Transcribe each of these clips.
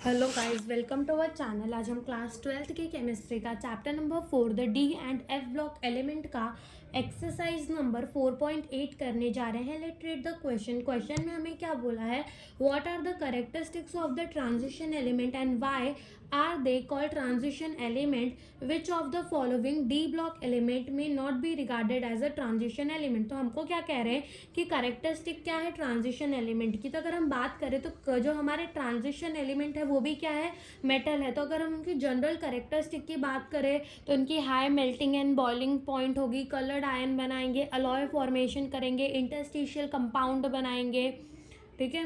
Hello guys, welcome to our channel. आज हम class 12th की केमिस्ट्री का chapter number 4 the D and F block element का exercise number 4.8 करने जा रहे हैं। लेट रीड द क्वेश्चन में हमें क्या बोला है, what are the characteristics of the transition element and why are they called transition element, which of the following D block element may not be regarded as a transition element. तो हमको क्या कह रहे हैं कि कैरेक्टरिस्टिक क्या है transition element की। तो अगर हम बात करें तो जो हमारे ट्रांजिशन एलिमेंट है वो भी क्या है, मेटल है। तो अगर हम उनकी जनरल कैरेक्टरिस्टिक की बात करें तो उनकी high melting and boiling point होगी, कलर्ड आयन बनाएंगे, अलॉय फॉर्मेशन करेंगे, इंटरस्टिशियल कंपाउंड बनाएंगे, ठीक है,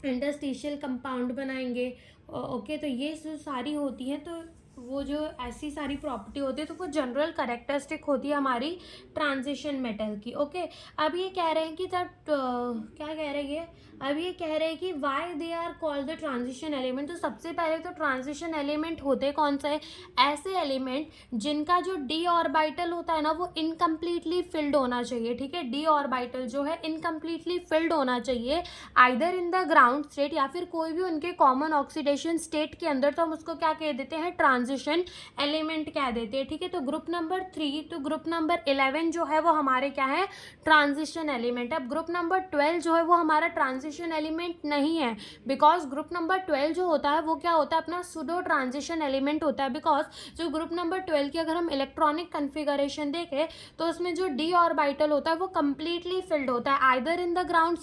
इंटरस्टिशियल कंपाउंड बनाएंगे। ओके, तो ये जो सारी होती हैं, तो वो जो ऐसी सारी प्रॉपर्टी होती है तो वो जनरल कैरेक्टरिस्टिक होती है हमारी ट्रांजिशन मेटल की। ओके, अब ये कह रहे हैं कि क्या कह रहे हैं, अब ये कह रहे हैं कि why they are called the transition element. तो सबसे पहले तो ट्रांजिशन एलिमेंट होते कौन से, ऐसे एलिमेंट जिनका जो डी ऑर्बिटल होता है ना वो इनकम्प्लीटली फिल्ड होना चाहिए। ठीक है, डी ऑर्बिटल जो है इनकम्प्लीटली फिल्ड होना चाहिए, either in the ground state या फिर कोई भी उनके कॉमन ऑक्सीडेशन स्टेट के अंदर। तो हम उसको क्या कह देते हैं, ट्रांजिशन एलिमेंट कह देते हैं। ठीक है, तो ग्रुप नंबर 3 तो ग्रुप नंबर 11 जो है वो हमारे क्या है, ट्रांजिशन एलिमेंट। अब ग्रुप नंबर 12 जो है वो हमारा ट्रांजिशन एलिमेंट नहीं है, बिकॉज ग्रुप नंबर 12 जो होता है वो क्या होता है, अपना सुडो ट्रांजिशन एलिमेंट होता है। बिकॉज जो ग्रुप नंबर 12 की अगर हम इलेक्ट्रॉनिक कन्फिगरेशन देखें तो उसमें जो डी ऑर्बिटल होता है वो कंप्लीटली फिल्ड होता है, either in the ground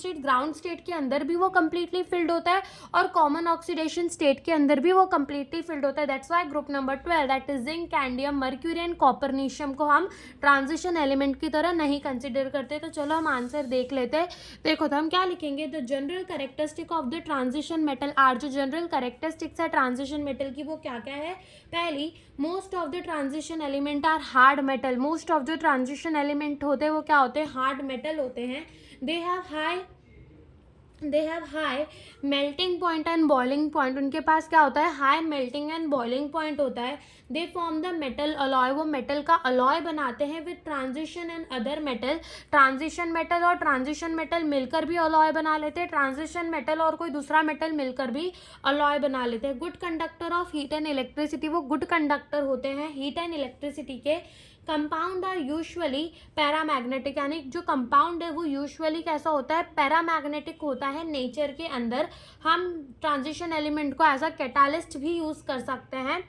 state के अंदर भी वो कंप्लीटली फिल्ड होता है और कॉमन ऑक्सीडेशन स्टेट के अंदर भी वो कंप्लीटली फिल्ड होता है। That's why group number 12 that is zinc, cadmium, mercury and copernicium को हम ट्रांजिशन एलिमेंट की तरह नहीं कंसिडर करते। तो चलो हम आंसर देख लेते हैं। देखो, तो हम क्या लिखेंगे, the general characteristic of the transition metal are. जो जनरल कैरेक्टरिस्टिक्स है ट्रांजिशन मेटल की वो क्या क्या है, पहली, most of the transition element are hard metal. Most of जो ट्रांजिशन एलिमेंट होते हैं वो क्या होते हैं, हार्ड मेटल होते हैं। They have high melting point and boiling point. उनके पास क्या होता है, high melting and boiling point होता है। They form the metal alloy, वो मेटल का अलॉय बनाते हैं with transition and other metal. Transition metal और ट्रांजिशन मेटल मिलकर भी अलॉय बना लेते हैं, ट्रांजिशन मेटल और कोई दूसरा मेटल मिलकर भी अलॉय बना लेते हैं। Good conductor of heat and electricity, वो गुड कंडक्टर होते हैं हीट एंड इलेक्ट्रिसिटी के। कंपाउंड आर यूजुअली पैरामैग्नेटिक, यानी जो कंपाउंड है वो यूजुअली कैसा होता है, पैरामैग्नेटिक होता है नेचर के अंदर। हम ट्रांजिशन एलिमेंट को एज अ कैटालिस्ट भी यूज़ कर सकते हैं,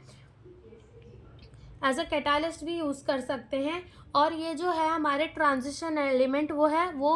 एज अ कैटालिस्ट भी यूज़ कर सकते हैं। और ये जो है हमारे ट्रांजिशन एलिमेंट वो है वो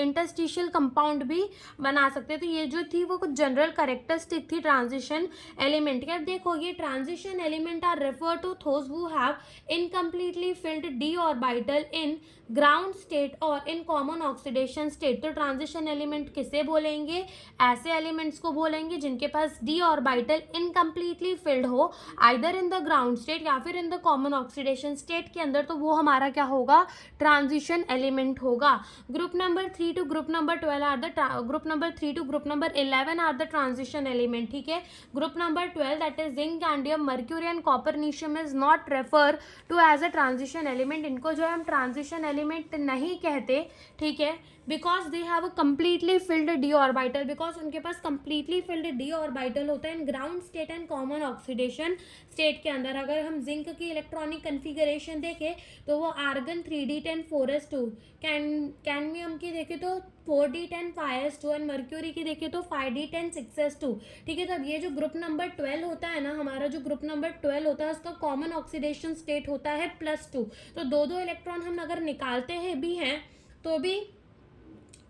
इंटरस्टिशियल कंपाउंड भी बना सकते हैं। तो ये जो थी वो कुछ जनरल कैरेक्टरिस्टिक थी ट्रांजिशन एलिमेंट के। देखो, ये transition element are refer to those who have incompletely filled D orbital in ground state और इन कॉमन ऑक्सीडेशन स्टेट। तो ट्रांजिशन एलिमेंट किसे बोलेंगे, ऐसे एलिमेंट्स को बोलेंगे जिनके पास डी ऑर्बिटल इनकम्प्लीटली फिल्ड हो, either in the ground state या फिर in the common oxidation state के अंदर। तो वो हमारा क्या होगा, ट्रांजिशन एलिमेंट होगा। Group number 3 to group number 12 are the group number 3 to group number 11 are the transition element. ठीक है, group number 12 that is zinc, cadmium, mercury and copernicium is not refer to as a transition element. इनको जो है हम transition element नहीं कहते, ठीक है, because they have a completely field D orbital. Because उनके पास कम्प्लीटली फिल्ड डी ऑर्बिटल होता है इन ground state and common oxidation state के अंदर। अगर हम जिंक की इलेक्ट्रॉनिक कन्फिगरेशन देखें तो वो आर्गन 3d10 4s2, कैडमियम की देखें तो 4d10 5s2 और मर्क्यूरी की देखें तो 5d10 6s2। ठीक है, तो अब ये जो ग्रुप नंबर 12 होता है ना, हमारा जो ग्रुप नंबर 12 होता है उसका कॉमन ऑक्सीडेशन स्टेट होता है +2। तो दो इलेक्ट्रॉन हम अगर निकालते हैं भी हैं तो भी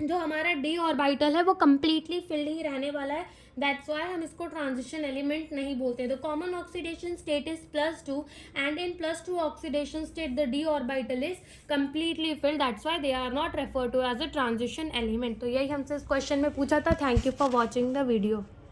जो हमारा डी ऑर्बिटल है वो कंप्लीटली फिल्ड ही रहने वाला है। दैट्स वाई हम इसको ट्रांजिशन एलिमेंट नहीं बोलते। The common oxidation state is +2 and in +2 oxidation state the D orbital is completely filled, that's why they are not refer to as a transition element. तो यही हमसे इस क्वेश्चन में पूछा था। Thank you for watching the video.